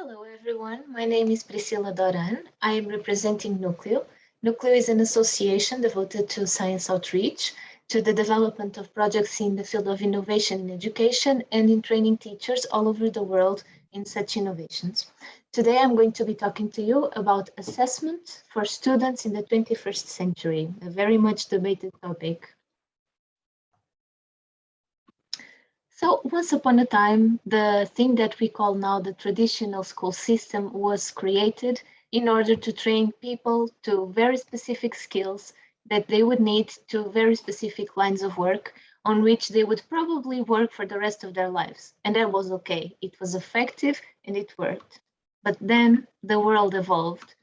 Hello, everyone. My name is Priscila Doran. I am representing NUCLIO. NUCLIO is an association devoted to science outreach, to the development of projects in the field of innovation in education and in training teachers all over the world in such innovations. Today, I'm going to be talking to you about assessment for students in the 21st century, a very much debated topic. So once upon a time, the thing that we call now the traditional school system was created in order to train people to very specific skills that they would need to very specific lines of work on which they would probably work for the rest of their lives. And that was okay. It was effective and it worked. But then the world evolved.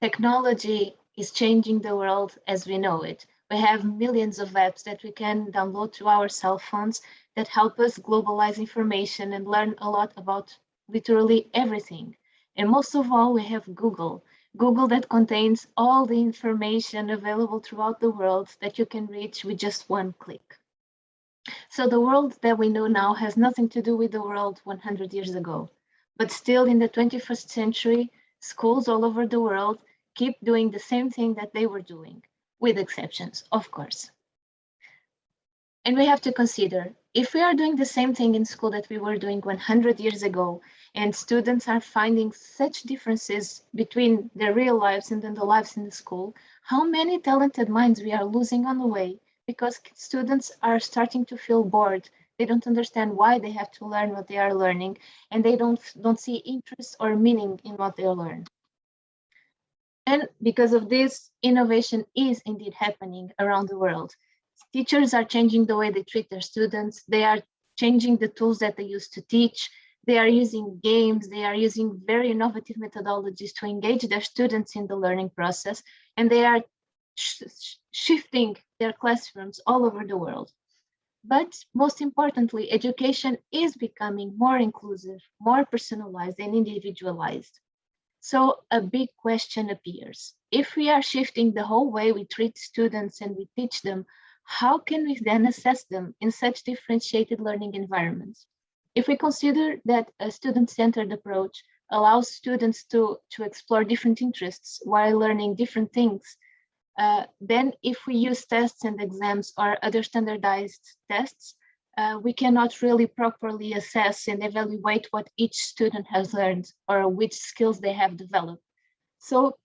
Technology is changing the world as we know it. We have millions of apps that we can download to our cell phones that help us globalize information and learn a lot about literally everything. And most of all, we have Google. Google that contains all the information available throughout the world that you can reach with just one click. So the world that we know now has nothing to do with the world 100 years ago. But still in the 21st century, schools all over the world keep doing the same thing that they were doing, with exceptions, of course. And we have to consider, if we are doing the same thing in school that we were doing 100 years ago, and students are finding such differences between their real lives and then the lives in the school, how many talented minds we are losing on the way because students are starting to feel bored. They don't understand why they have to learn what they are learning, and they don't see interest or meaning in what they learn. And because of this, innovation is indeed happening around the world. Teachers are changing the way they treat their students. They are changing the tools that they use to teach. They are using games. They are using very innovative methodologies to engage their students in the learning process. And they are shifting their classrooms all over the world. But most importantly, education is becoming more inclusive, more personalized and individualized. So a big question appears. If we are shifting the whole way we treat students and we teach them, how can we then assess them in such differentiated learning environments? If we consider that a student-centered approach allows students to explore different interests while learning different things, then if we use tests and exams or other standardized tests, we cannot really properly assess and evaluate what each student has learned or which skills they have developed. So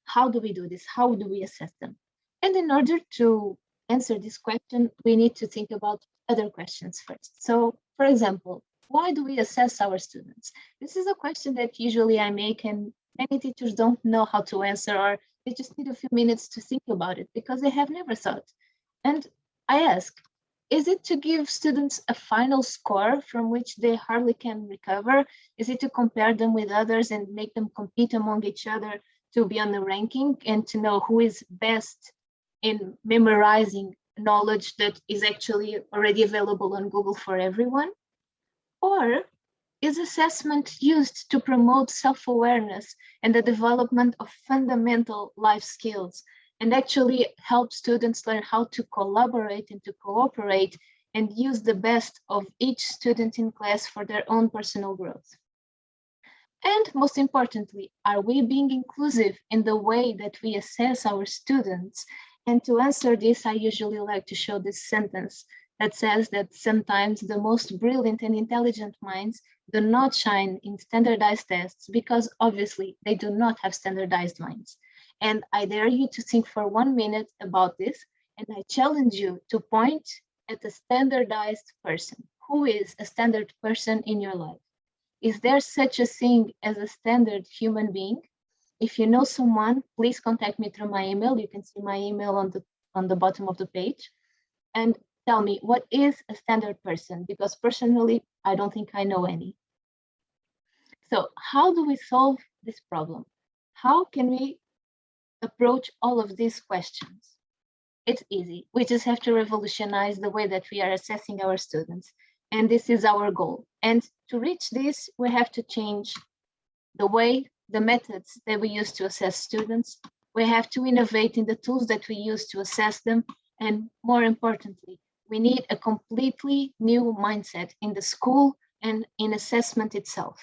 how do we do this? How do we assess them? And in order to answer this question, we need to think about other questions first. So for example, why do we assess our students? This is a question that usually I make and many teachers don't know how to answer, or they just need a few minutes to think about it because they have never thought. And I ask, is it to give students a final score from which they hardly can recover? Is it to compare them with others and make them compete among each other to be on the ranking and to know who is best in memorizing knowledge that is actually already available on Google for everyone? Or is assessment used to promote self-awareness and the development of fundamental life skills and actually help students learn how to collaborate and to cooperate and use the best of each student in class for their own personal growth? And most importantly, are we being inclusive in the way that we assess our students? And to answer this, I usually like to show this sentence that says that sometimes the most brilliant and intelligent minds do not shine in standardized tests because obviously they do not have standardized minds. And I dare you to think for 1 minute about this, and I challenge you to point at a standardized person. Who is a standard person in your life? Is there such a thing as a standard human being? If you know someone, please contact me through my email. You can see my email on the bottom of the page. And tell me, what is a standard person? Because personally, I don't think I know any. So how do we solve this problem? How can we approach all of these questions? It's easy. We just have to revolutionize the way that we are assessing our students. And this is our goal. And to reach this, we have to change the methods that we use to assess students. We have to innovate in the tools that we use to assess them. And more importantly, we need a completely new mindset in the school and in assessment itself.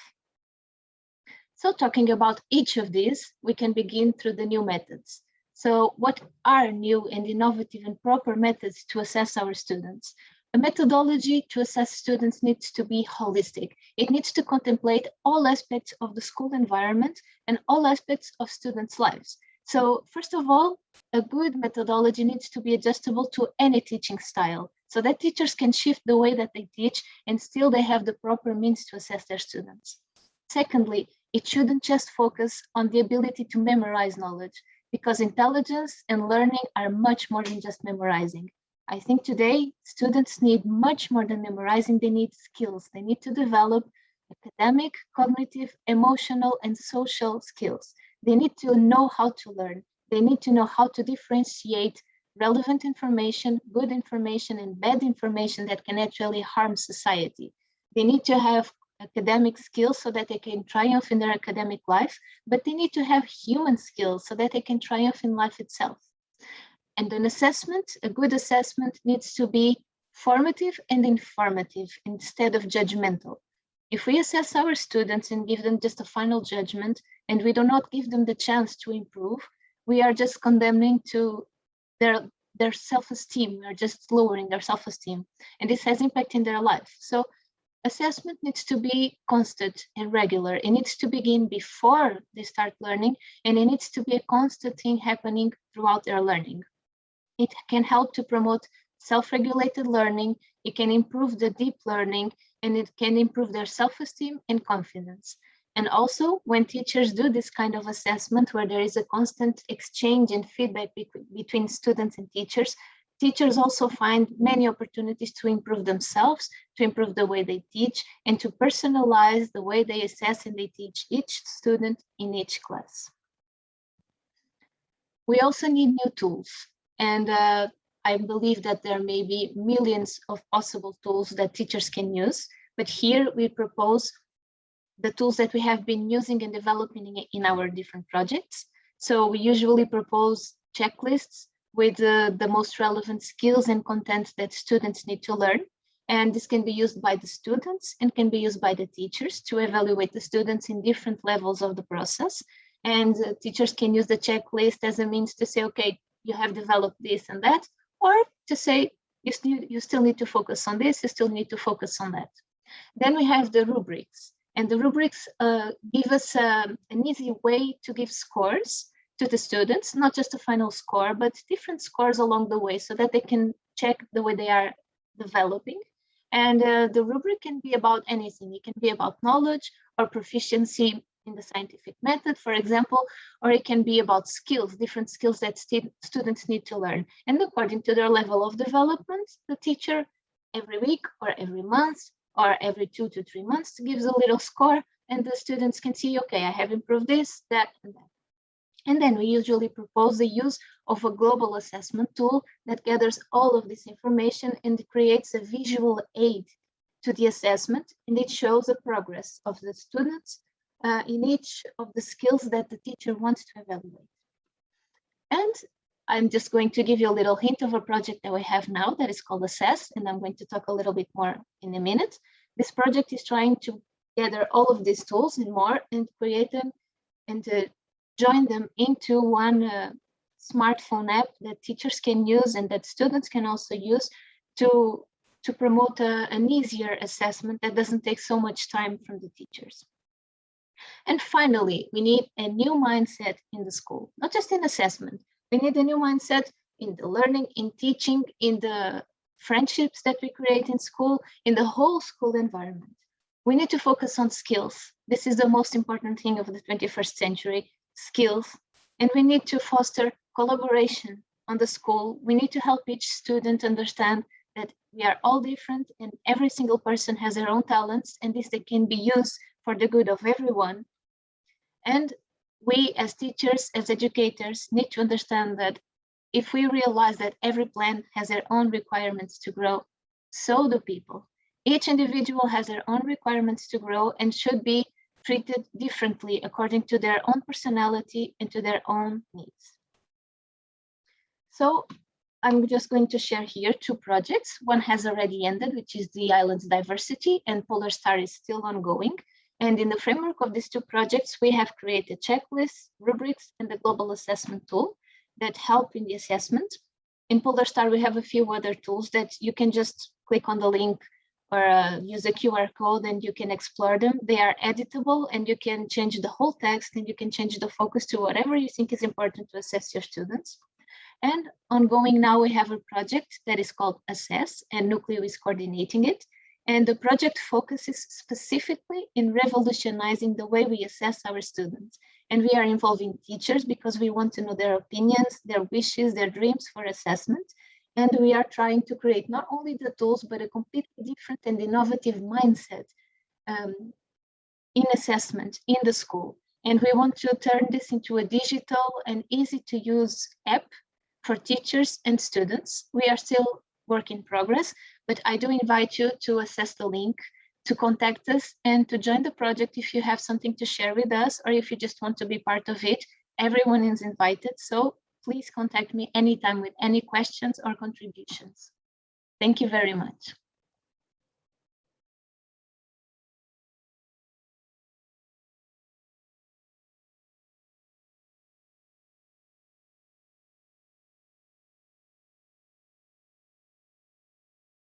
So talking about each of these, we can begin through the new methods. So what are new and innovative and proper methods to assess our students? A methodology to assess students needs to be holistic. It needs to contemplate all aspects of the school environment and all aspects of students' lives. So first of all, a good methodology needs to be adjustable to any teaching style so that teachers can shift the way that they teach and still they have the proper means to assess their students. Secondly, it shouldn't just focus on the ability to memorize knowledge, because intelligence and learning are much more than just memorizing. I think today students need much more than memorizing. They need skills. They need to develop academic, cognitive, emotional, and social skills. They need to know how to learn. They need to know how to differentiate relevant information, good information, and bad information that can actually harm society. They need to have academic skills so that they can triumph in their academic life, but they need to have human skills so that they can triumph in life itself. And an assessment, a good assessment, needs to be formative and informative instead of judgmental. If we assess our students and give them just a final judgment and we do not give them the chance to improve, we are just condemning to their self-esteem. We are just lowering their self-esteem, and this has impact in their life. So assessment needs to be constant and regular. It needs to begin before they start learning, and it needs to be a constant thing happening throughout their learning. It can help to promote self-regulated learning. It can improve the deep learning, and it can improve their self-esteem and confidence. And also, when teachers do this kind of assessment, where there is a constant exchange and feedback between students and teachers, teachers also find many opportunities to improve themselves, to improve the way they teach, and to personalize the way they assess and they teach each student in each class. We also need new tools. And I believe that there may be millions of possible tools that teachers can use. But here we propose the tools that we have been using and developing in our different projects. So we usually propose checklists with the most relevant skills and content that students need to learn. And this can be used by the students and can be used by the teachers to evaluate the students in different levels of the process. And teachers can use the checklist as a means to say, okay, you have developed this and that, or to say, you still need to focus on this, you still need to focus on that. Then we have the rubrics. And the rubrics give us an easy way to give scores to the students, not just a final score, but different scores along the way so that they can check the way they are developing. And the rubric can be about anything. It can be about knowledge or proficiency in the scientific method, for example, or it can be about skills, different skills that students need to learn. And according to their level of development, the teacher every week or every month or every 2 to 3 months gives a little score, and the students can see, okay, I have improved this, that, and that. And then we usually propose the use of a global assessment tool that gathers all of this information and creates a visual aid to the assessment, and it shows the progress of the students in each of the skills that the teacher wants to evaluate. And I'm just going to give you a little hint of a project that we have now that is called Assess, and I'm going to talk a little bit more in a minute. This project is trying to gather all of these tools and more and create them and to join them into one smartphone app that teachers can use and that students can also use to promote an easier assessment that doesn't take so much time from the teachers. And finally, we need a new mindset in the school, not just in assessment. We need a new mindset in the learning, in teaching, in the friendships that we create in school, in the whole school environment. We need to focus on skills. This is the most important thing of the 21st century, skills. And we need to foster collaboration on the school. We need to help each student understand that we are all different and every single person has their own talents, and this they can be used for the good of everyone. And we as teachers, as educators, need to understand that if we realize that every plant has their own requirements to grow, so do people. Each individual has their own requirements to grow and should be treated differently according to their own personality and to their own needs. So I'm just going to share here 2 projects. One has already ended, which is the island's diversity, and Polar Star is still ongoing. And in the framework of these two projects, we have created checklists, rubrics, and the global assessment tool that help in the assessment. In Polarstar, we have a few other tools that you can just click on the link or use a QR code and you can explore them. They are editable and you can change the whole text and you can change the focus to whatever you think is important to assess your students. And ongoing now, we have a project that is called Assess, and NUCLIO is coordinating it. And the project focuses specifically in revolutionizing the way we assess our students. And we are involving teachers because we want to know their opinions, their wishes, their dreams for assessment. And we are trying to create not only the tools, but a completely different and innovative mindset in assessment in the school. And we want to turn this into a digital and easy to use app for teachers and students. We are still work in progress, but I do invite you to access the link, to contact us, and to join the project if you have something to share with us, or if you just want to be part of it. Everyone is invited, so please contact me anytime with any questions or contributions. Thank you very much.